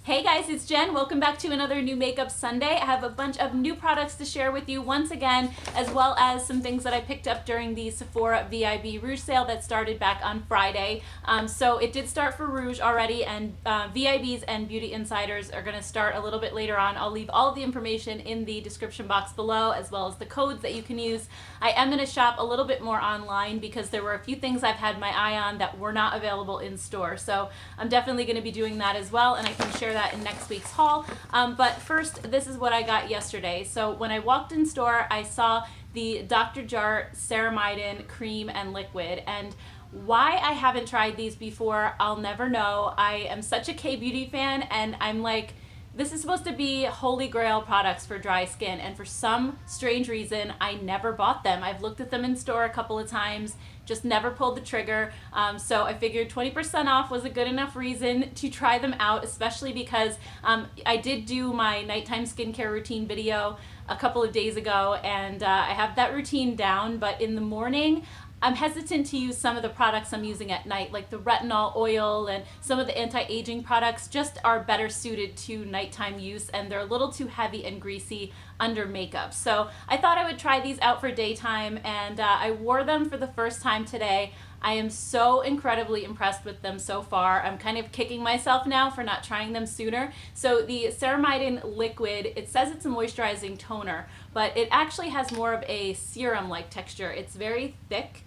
Hey guys, it's Jen. Welcome back to another new Makeup Sunday. I have a bunch of new products to share with you once again, as well as some things that I picked up during the Sephora VIB Rouge sale that started back on Friday. So it did start for Rouge already, and VIBs and Beauty Insiders are going to start a little bit later on. I'll leave all of the information in the description box below, as well as the codes that you can use. I am going to shop a little bit more online because there were a few things I've had my eye on that were not available in store. So I'm definitely going to be doing that as well, and I can share that in next week's haul. But first, this is what I got yesterday. So when I walked in store, I saw the Dr. Jart Ceramidin cream and liquid, and why I haven't tried these before, I'll never know. I am such a K-beauty fan, and I'm like, this is supposed to be holy grail products for dry skin, and for some strange reason, I never bought them. I've looked at them in store a couple of times, just never pulled the trigger. So I figured 20% off was a good enough reason to try them out, especially because I did do my nighttime skincare routine video a couple of days ago, and I have that routine down, but in the morning, I'm hesitant to use some of the products I'm using at night, like the retinol oil and some of the anti-aging products just are better suited to nighttime use, and they're a little too heavy and greasy under makeup. So I thought I would try these out for daytime, and I wore them for the first time today. I am so incredibly impressed with them so far. I'm kind of kicking myself now for not trying them sooner. So the Ceramidin liquid, it says it's a moisturizing toner, but it actually has more of a serum-like texture. It's very thick.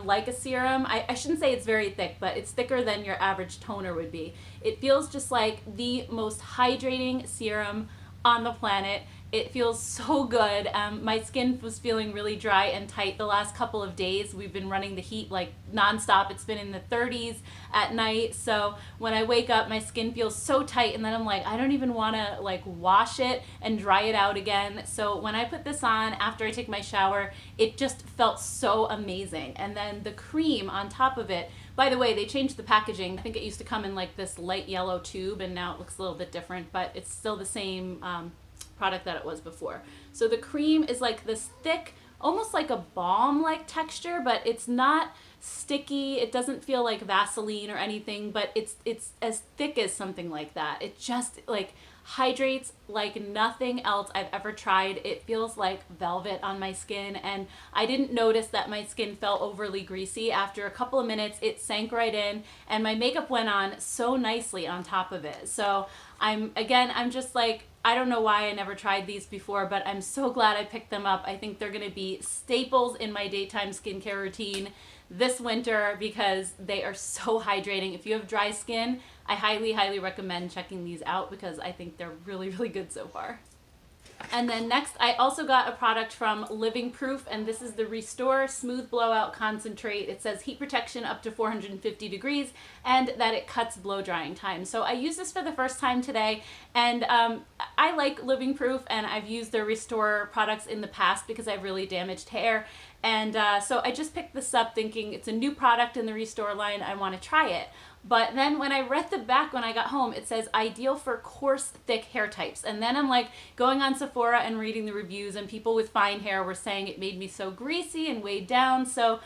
Like a serum. I shouldn't say it's very thick, but it's thicker than your average toner would be. It feels just like the most hydrating serum on the planet. It feels so good. My skin was feeling really dry and tight the last couple of days. We've been running the heat like nonstop. It's been in the 30s at night. So when I wake up, my skin feels so tight, and then I'm like, I don't even want to like wash it and dry it out again. So when I put this on after I take my shower, it just felt so amazing. And then the cream on top of it, by the way, they changed the packaging. I think it used to come in like this light yellow tube, and now it looks a little bit different, but it's still the same product that it was before. So the cream is like this thick, almost like a balm-like texture, but it's not sticky. It doesn't feel like Vaseline or anything, but it's as thick as something like that. It just like hydrates like nothing else I've ever tried. It feels like velvet on my skin, and I didn't notice that my skin felt overly greasy. After a couple of minutes, it sank right in, and my makeup went on so nicely on top of it. So I'm just like, I don't know why I never tried these before, but I'm so glad I picked them up. I think they're gonna be staples in my daytime skincare routine this winter because they are so hydrating. If you have dry skin, I highly, highly recommend checking these out because I think they're really, really good so far. And then next, I also got a product from Living Proof, and this is the Restore Smooth Blowout Concentrate. It says heat protection up to 450 degrees and that it cuts blow drying time. So I used this for the first time today, and I like Living Proof, and I've used their Restore products in the past because I have really damaged hair. And so I just picked this up thinking it's a new product in the Restore line, I want to try it. But then when I read the back when I got home, it says ideal for coarse, thick hair types. And then I'm like going on Sephora and reading the reviews, and people with fine hair were saying it made me so greasy and weighed down. So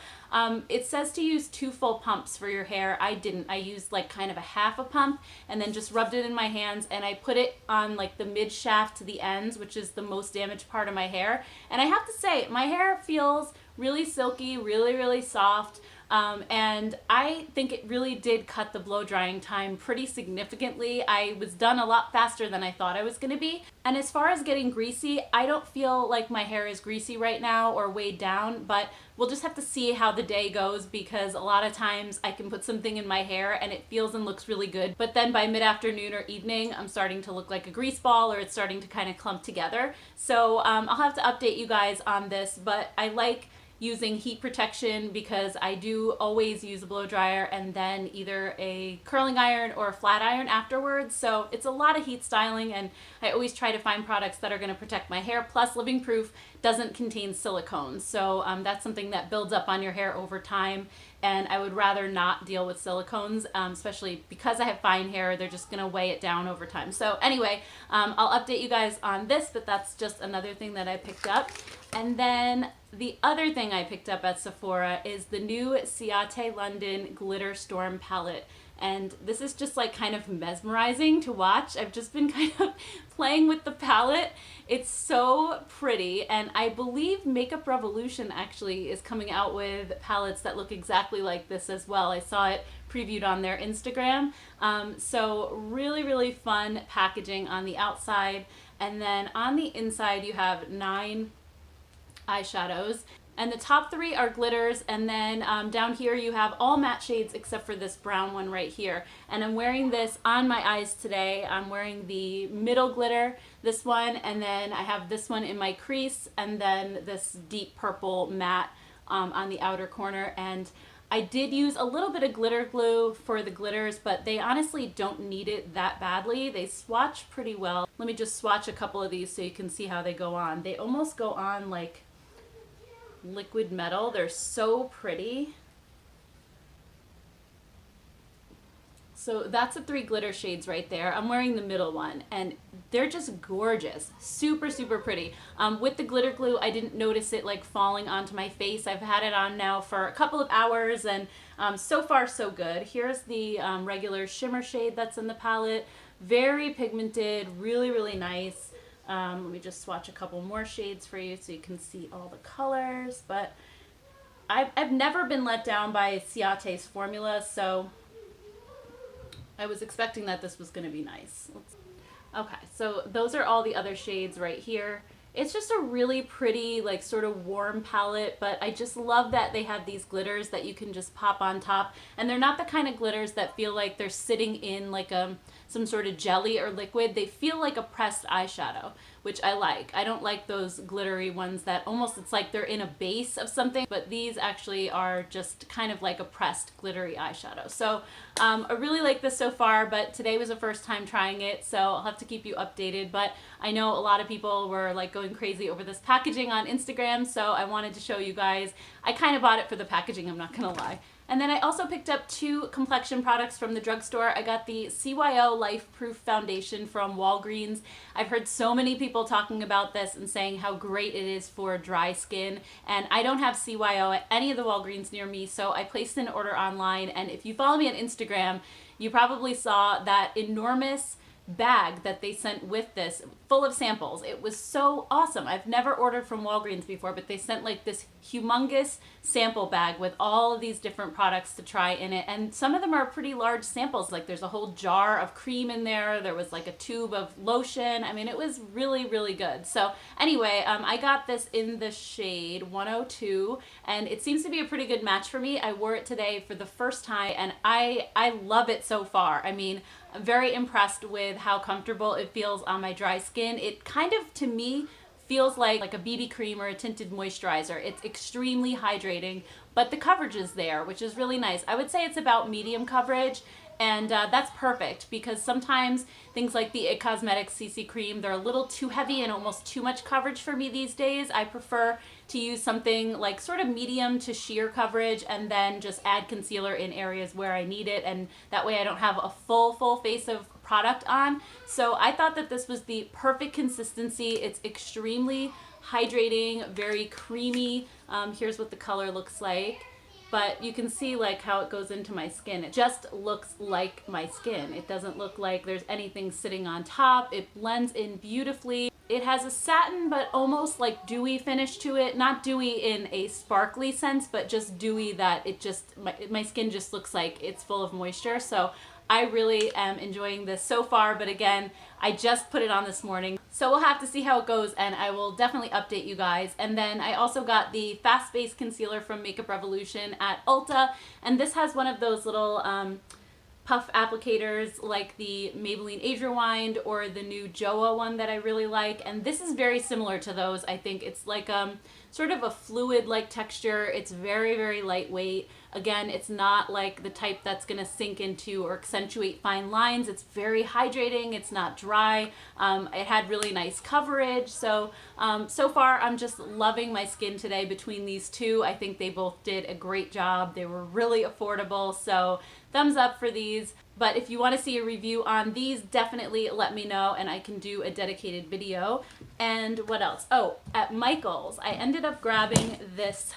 it says to use 2 full pumps for your hair. I didn't. I used like kind of a half a pump and then just rubbed it in my hands, and I put it on like the mid shaft to the ends, which is the most damaged part of my hair. And I have to say, my hair feels really silky, really, really soft. And I think it really did cut the blow drying time pretty significantly. I was done a lot faster than I thought I was going to be. And as far as getting greasy, I don't feel like my hair is greasy right now or weighed down, but we'll just have to see how the day goes because a lot of times I can put something in my hair and it feels and looks really good, but then by mid-afternoon or evening, I'm starting to look like a grease ball or it's starting to kind of clump together. So I'll have to update you guys on this, but I like using heat protection because I do always use a blow dryer and then either a curling iron or a flat iron afterwards. So it's a lot of heat styling, and I always try to find products that are going to protect my hair. Plus, Living Proof doesn't contain silicones, so that's something that builds up on your hair over time, and I would rather not deal with silicones, especially because I have fine hair. They're just going to weigh it down over time. So anyway, I'll update you guys on this, but that's just another thing that I picked up. And then the other thing I picked up at Sephora is the new Ciate London Glitter Storm Palette. And this is just like kind of mesmerizing to watch. I've just been kind of playing with the palette. It's so pretty, and I believe Makeup Revolution actually is coming out with palettes that look exactly like this as well. I saw it previewed on their Instagram. So really, really fun packaging on the outside. And then on the inside you have 9 eyeshadows. And the top 3 are glitters, and then down here you have all matte shades except for this brown one right here. And I'm wearing this on my eyes today. I'm wearing the middle glitter, this one, and then I have this one in my crease, and then this deep purple matte on the outer corner. And I did use a little bit of glitter glue for the glitters, but they honestly don't need it that badly. They swatch pretty well. Let me just swatch a couple of these so you can see how they go on. They almost go on like liquid metal. They're so pretty. So that's the 3 glitter shades right there. I'm wearing the middle one, and they're just gorgeous. Super, super pretty. With the glitter glue, I didn't notice it like falling onto my face. I've had it on now for a couple of hours, and so far so good. Here's the regular shimmer shade that's in the palette. Very pigmented, really, really nice. Let me just swatch a couple more shades for you so you can see all the colors. But I've never been let down by Ciate's formula, so I was expecting that this was going to be nice. Okay, so those are all the other shades right here. It's just a really pretty, like, sort of warm palette, but I just love that they have these glitters that you can just pop on top. And they're not the kind of glitters that feel like they're sitting in like some sort of jelly or liquid. They feel like a pressed eyeshadow, which I like. I don't like those glittery ones that almost, it's like they're in a base of something, but these actually are just kind of like a pressed glittery eyeshadow. So I really like this so far, but today was the first time trying it, so I'll have to keep you updated. But I know a lot of people were like going crazy over this packaging on Instagram, so I wanted to show you guys. I kind of bought it for the packaging, I'm not gonna lie. And then I also picked up 2 complexion products from the drugstore. I got the CYO Life Proof Foundation from Walgreens. I've heard so many people talking about this and saying how great it is for dry skin. And I don't have CYO at any of the Walgreens near me, so I placed an order online. And if you follow me on Instagram, you probably saw that enormous bag that they sent with this, full of samples. It was so awesome. I've never ordered from Walgreens before, but they sent like this humongous sample bag with all of these different products to try in it, and some of them are pretty large samples. Like there's a whole jar of cream in there, there was like a tube of lotion. I mean, it was really, really good. So anyway, I got this in the shade 102, and it seems to be a pretty good match for me. I wore it today for the first time, and I love it so far. I mean, I'm very impressed with how comfortable it feels on my dry skin. It kind of, to me, feels like a BB cream or a tinted moisturizer. It's extremely hydrating, but the coverage is there, which is really nice. I would say it's about medium coverage, and that's perfect because sometimes things like the IT Cosmetics CC cream, they're a little too heavy and almost too much coverage for me these days. I prefer to use something like sort of medium to sheer coverage and then just add concealer in areas where I need it, and that way I don't have a full face of product on. So I thought that this was the perfect consistency. It's extremely hydrating, very creamy. Here's what the color looks like. But you can see like how it goes into my skin. It just looks like my skin. It doesn't look like there's anything sitting on top. It blends in beautifully. It has a satin but almost like dewy finish to it. Not dewy in a sparkly sense, but just dewy that it just, my skin just looks like it's full of moisture. So I really am enjoying this so far, but again, I just put it on this morning. So we'll have to see how it goes, and I will definitely update you guys. And then I also got the Fast Base Concealer from Makeup Revolution at Ulta, and this has one of those little puff applicators like the Maybelline Age Rewind or the new JOA one that I really like, and this is very similar to those. I think it's like sort of a fluid-like texture. It's very, very lightweight. Again, it's not like the type that's gonna sink into or accentuate fine lines. It's very hydrating, it's not dry. It had really nice coverage. So, so far I'm just loving my skin today between these two. I think they both did a great job. They were really affordable, so thumbs up for these. But if you want to see a review on these, definitely let me know and I can do a dedicated video. And what else? Oh, at Michael's, I ended up grabbing this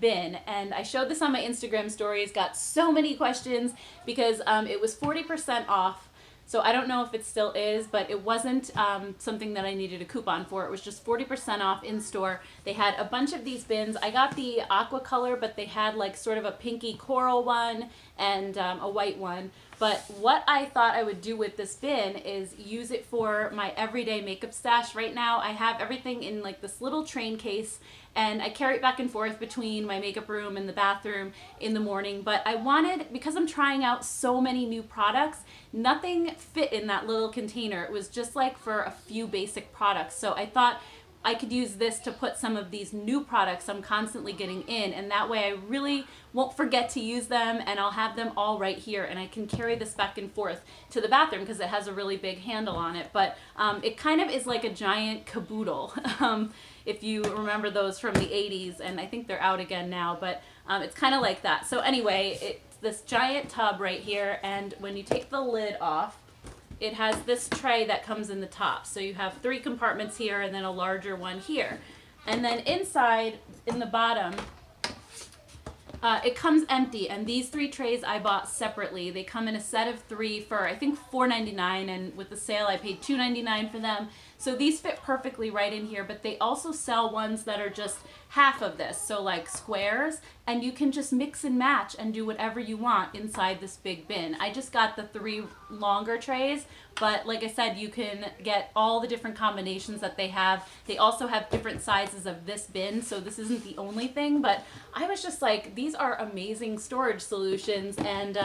bin, and I showed this on my Instagram stories, got so many questions because it was 40% off. So I don't know if it still is, but it wasn't something that I needed a coupon for. It was just 40% off in store. They had a bunch of these bins. I got the aqua color, but they had like sort of a pinky coral one and a white one. But what I thought I would do with this bin is use it for my everyday makeup stash. Right now I have everything in like this little train case, and I carry it back and forth between my makeup room and the bathroom in the morning. But I wanted, because I'm trying out so many new products, nothing fit in that little container. It was just like for a few basic products. So I thought I could use this to put some of these new products I'm constantly getting in, and that way I really won't forget to use them, and I'll have them all right here, and I can carry this back and forth to the bathroom because it has a really big handle on it. But it kind of is like a giant caboodle. If you remember those from the 80s, and I think they're out again now, but it's kind of like that. So anyway, it's this giant tub right here, and when you take the lid off, it has this tray that comes in the top. So you have 3 compartments here and then a larger one here. And then inside, in the bottom, it comes empty, and these 3 trays I bought separately. They come in a set of 3 for I think $4.99, and with the sale I paid $2.99 for them. So these fit perfectly right in here, but they also sell ones that are just half of this, so like squares, and you can just mix and match and do whatever you want inside this big bin. I just got the 3 longer trays, but like I said, you can get all the different combinations that they have. They also have different sizes of this bin, so this isn't the only thing, but I was just like, these are amazing storage solutions, and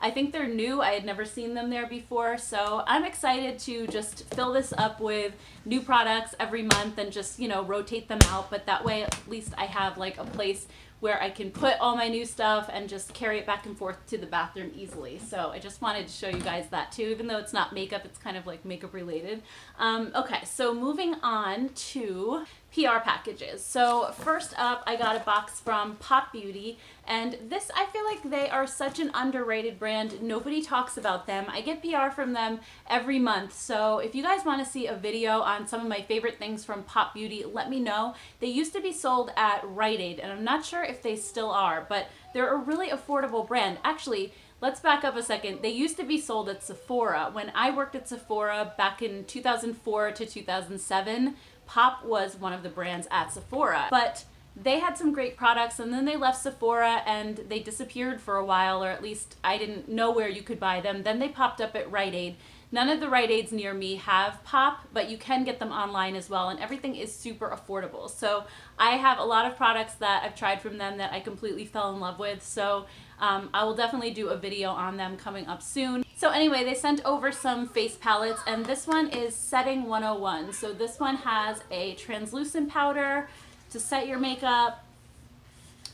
I think they're new. I had never seen them there before, so I'm excited to just fill this up with new products every month and just, you know, rotate them out. But that way at least I have like a place where I can put all my new stuff and just carry it back and forth to the bathroom easily. So I just wanted to show you guys that too, even though it's not makeup, it's kind of like makeup related. Okay, so moving on to PR packages. So first up, I got a box from Pop Beauty, and this, I feel like they are such an underrated brand. Nobody talks about them. I get PR from them every month, so if you guys want to see a video on some of my favorite things from Pop Beauty, let me know. They used to be sold at Rite Aid, and I'm not sure if they still are, but they're a really affordable brand. Actually, let's back up a second. They used to be sold at Sephora. When I worked at Sephora back in 2004 to 2007, Pop was one of the brands at Sephora. But they had some great products, and then they left Sephora and they disappeared for a while, or at least I didn't know where you could buy them. Then they popped up at Rite Aid. None of the Rite Aids near me have Pop, but you can get them online as well, and everything is super affordable. So I have a lot of products that I've tried from them that I completely fell in love with, so I will definitely do a video on them coming up soon. So anyway, they sent over some face palettes, and this one is Setting 101. So this one has a translucent powder to set your makeup,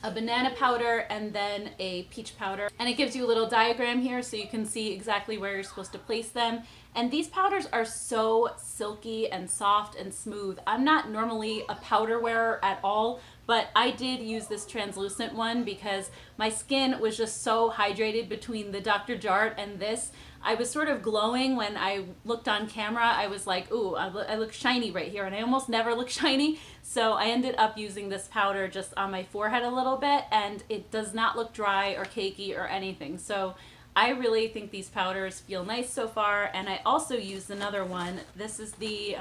a banana powder, and then a peach powder. And it gives you a little diagram here so you can see exactly where you're supposed to place them. And these powders are so silky and soft and smooth. I'm not normally a powder wearer at all, but I did use this translucent one because my skin was just so hydrated between the Dr. Jart and this. I was sort of glowing when I looked on camera. I was like, ooh, I look shiny right here, and I almost never look shiny. So I ended up using this powder just on my forehead a little bit, and it does not look dry or cakey or anything. So I really think these powders feel nice so far, and I also used another one. This is the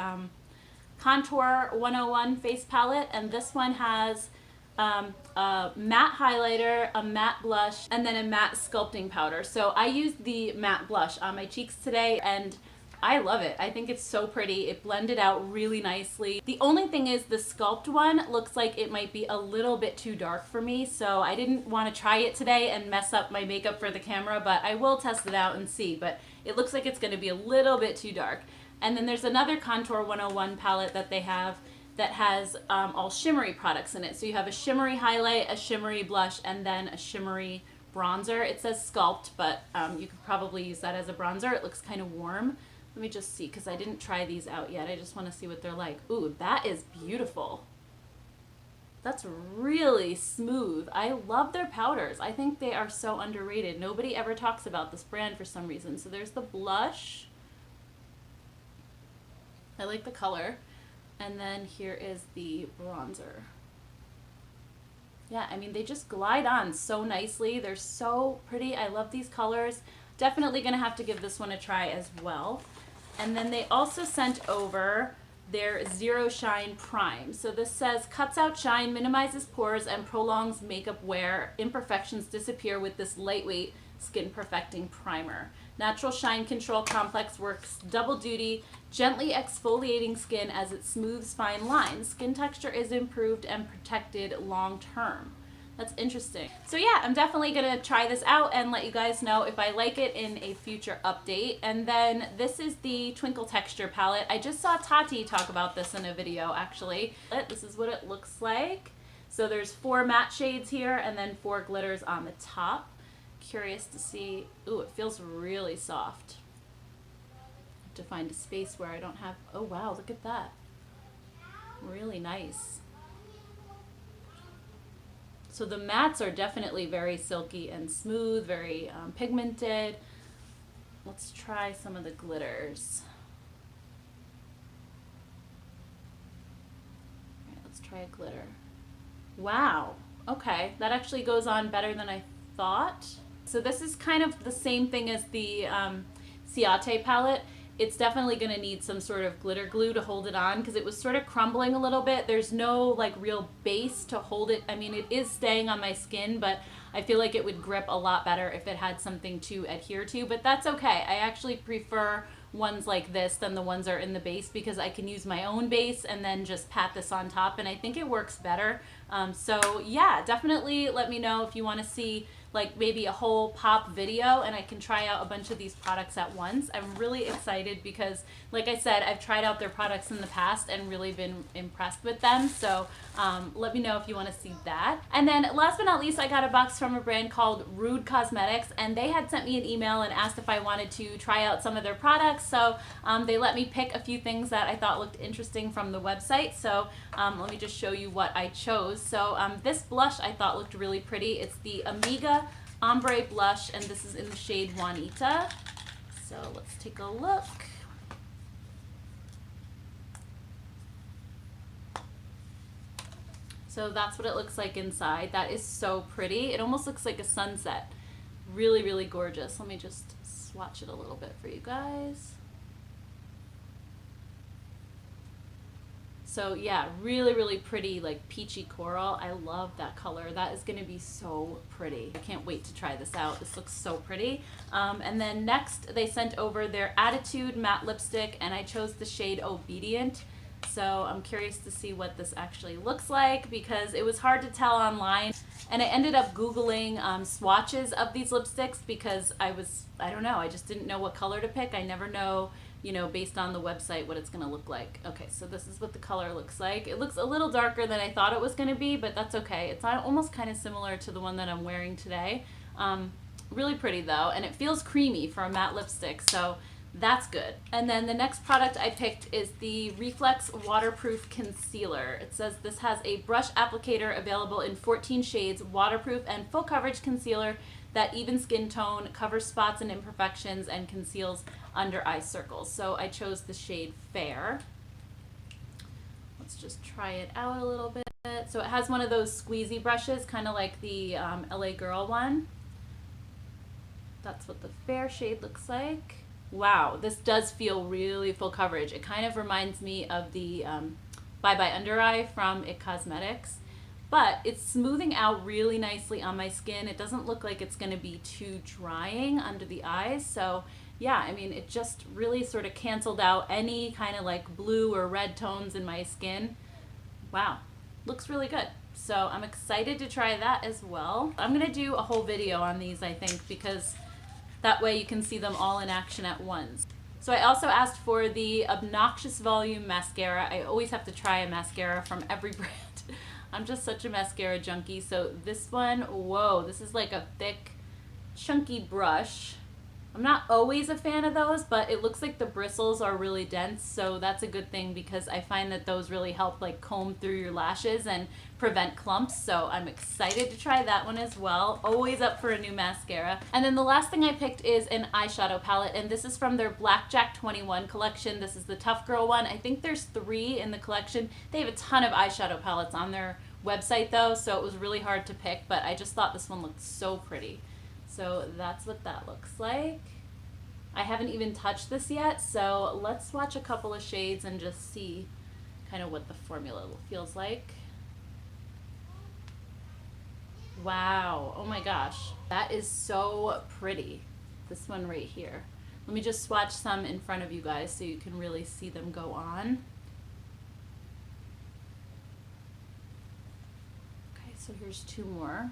Contour 101 face palette, and this one has a matte highlighter, a matte blush, and then a matte sculpting powder. So I used the matte blush on my cheeks today, and I love it. I think it's so pretty. It blended out really nicely. The only thing is the Sculpt one looks like it might be a little bit too dark for me, so I didn't want to try it today and mess up my makeup for the camera, but I will test it out and see. But it looks like it's going to be a little bit too dark. And then there's another Contour 101 palette that they have that has all shimmery products in it. So you have a shimmery highlight, a shimmery blush, and then a shimmery bronzer. It says Sculpt, but you could probably use that as a bronzer. It looks kind of warm. Let me just see, because I didn't try these out yet. I just want to see what they're like. Ooh, that is beautiful. That's really smooth. I love their powders. I think they are so underrated. Nobody ever talks about this brand for some reason. So there's the blush. I like the color. And then here is the bronzer. Yeah, I mean, they just glide on so nicely. They're so pretty. I love these colors. Definitely gonna have to give this one a try as well. And then they also sent over their Zero Shine Prime. So this says, cuts out shine, minimizes pores, and prolongs makeup wear. Imperfections disappear with this lightweight skin perfecting primer. Natural Shine Control Complex works double duty, gently exfoliating skin as it smooths fine lines. Skin texture is improved and protected long term. That's interesting. So yeah, I'm definitely gonna try this out and let you guys know if I like it in a future update. And then this is the Twinkle Texture palette. I just saw Tati talk about this in a video actually. This is what it looks like. So there's 4 matte shades here and then 4 glitters on the top. Curious to see, ooh, it feels really soft. I have to find a space where I don't have, oh wow, look at that. Really nice. So the mattes are definitely very silky and smooth, very pigmented. Let's try some of the glitters. All right, let's try a glitter. Wow, okay, that actually goes on better than I thought. So this is kind of the same thing as the Ciate palette. It's definitely going to need some sort of glitter glue to hold it on because it was sort of crumbling a little bit. There's no like real base to hold it. I mean, it is staying on my skin, but I feel like it would grip a lot better if it had something to adhere to, but that's okay. I actually prefer ones like this than the ones that are in the base because I can use my own base and then just pat this on top, and I think it works better. So yeah, definitely let me know if you want to see like maybe a whole pop video and I can try out a bunch of these products at once. I'm really excited because like I said, I've tried out their products in the past and really been impressed with them. So let me know if you want to see that. And then last but not least, I got a box from a brand called Rude Cosmetics, and they had sent me an email and asked if I wanted to try out some of their products. So they let me pick a few things that I thought looked interesting from the website. So let me just show you what I chose. So this blush I thought looked really pretty. It's the Amiga Ombre Blush, and this is in the shade Juanita. So let's take a look. So that's what it looks like inside. That is so pretty. It almost looks like a sunset. Really, really gorgeous. Let me just swatch it a little bit for you guys. So yeah, really, really pretty, like peachy coral. I love that color. That is gonna be so pretty. I can't wait to try this out. This looks so pretty. And then next they sent over their Attitude matte lipstick, and I chose the shade Obedient. So I'm curious to see what this actually looks like because it was hard to tell online. And I ended up Googling swatches of these lipsticks because I don't know, I just didn't know what color to pick. I never know, you know, based on the website what it's gonna look like. Okay, so this is what the color looks like. It looks a little darker than I thought it was gonna be, but that's okay. It's almost kind of similar to the one that I'm wearing today. Really pretty though, and it feels creamy for a matte lipstick, so that's good. And then the next product I picked is the Reflex Waterproof Concealer. It says this has a brush applicator available in 14 shades, waterproof and full coverage concealer that even skin tone, covers spots and imperfections, and conceals under eye circles. So I chose the shade Fair. Let's just try it out a little bit. So it has one of those squeezy brushes, kind of like the LA Girl one. That's what the Fair shade looks like. Wow, this does feel really full coverage. It kind of reminds me of the Bye Bye Under Eye from IT Cosmetics, but it's smoothing out really nicely on my skin. It doesn't look like it's going to be too drying under the eyes. So yeah, I mean, it just really sort of canceled out any kind of like blue or red tones in my skin. Wow, looks really good. So I'm excited to try that as well. I'm going to do a whole video on these, I think, because that way you can see them all in action at once. So I also asked for the Obnoxious Volume Mascara. I always have to try a mascara from every brand. I'm just such a mascara junkie. So this one, whoa, this is like a thick, chunky brush. I'm not always a fan of those, but it looks like the bristles are really dense, so that's a good thing because I find that those really help like comb through your lashes and prevent clumps. So I'm excited to try that one as well. Always up for a new mascara. And then the last thing I picked is an eyeshadow palette, and this is from their Blackjack 21 collection. This is the Tough Girl one. I think there's 3 in the collection. They have a ton of eyeshadow palettes on their website though, so it was really hard to pick, but I just thought this one looked so pretty. So that's what that looks like. I haven't even touched this yet, so let's swatch a couple of shades and just see kind of what the formula feels like. Wow, oh my gosh, that is so pretty. This one right here. Let me just swatch some in front of you guys so you can really see them go on. Okay, so here's two more.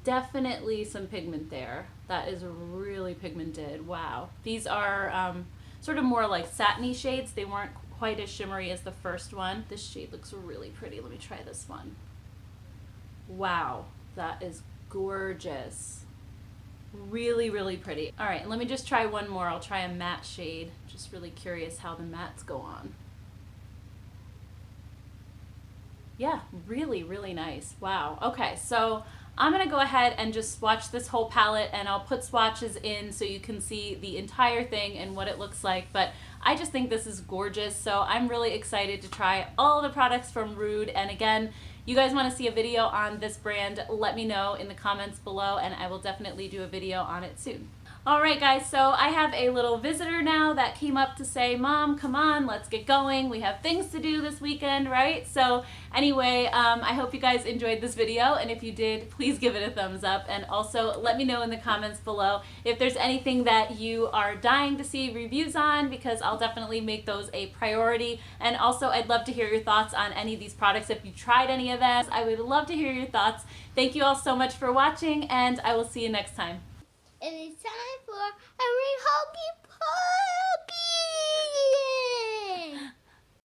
Definitely some pigment there. That is really pigmented. Wow. These are sort of more like satiny shades. They weren't quite as shimmery as the first one. This shade looks really pretty. Let me try this one. Wow, that is gorgeous. Really, really pretty. All right, let me just try one more. I'll try a matte shade. Just really curious how the mattes go on. Yeah, really, really nice. Wow. Okay, so I'm gonna go ahead and just swatch this whole palette, and I'll put swatches in so you can see the entire thing and what it looks like, but I just think this is gorgeous, so I'm really excited to try all the products from Rude. And again, you guys want to see a video on this brand, let me know in the comments below, and I will definitely do a video on it soon. Alright guys, so I have a little visitor now that came up to say, Mom, come on, let's get going. We have things to do this weekend, right? So anyway, I hope you guys enjoyed this video, and if you did, please give it a thumbs up, and also let me know in the comments below if there's anything that you are dying to see reviews on, because I'll definitely make those a priority. And also, I'd love to hear your thoughts on any of these products. If you tried any of them, I would love to hear your thoughts. Thank you all so much for watching, and I will see you next time. It is time for a Hokey Pokey.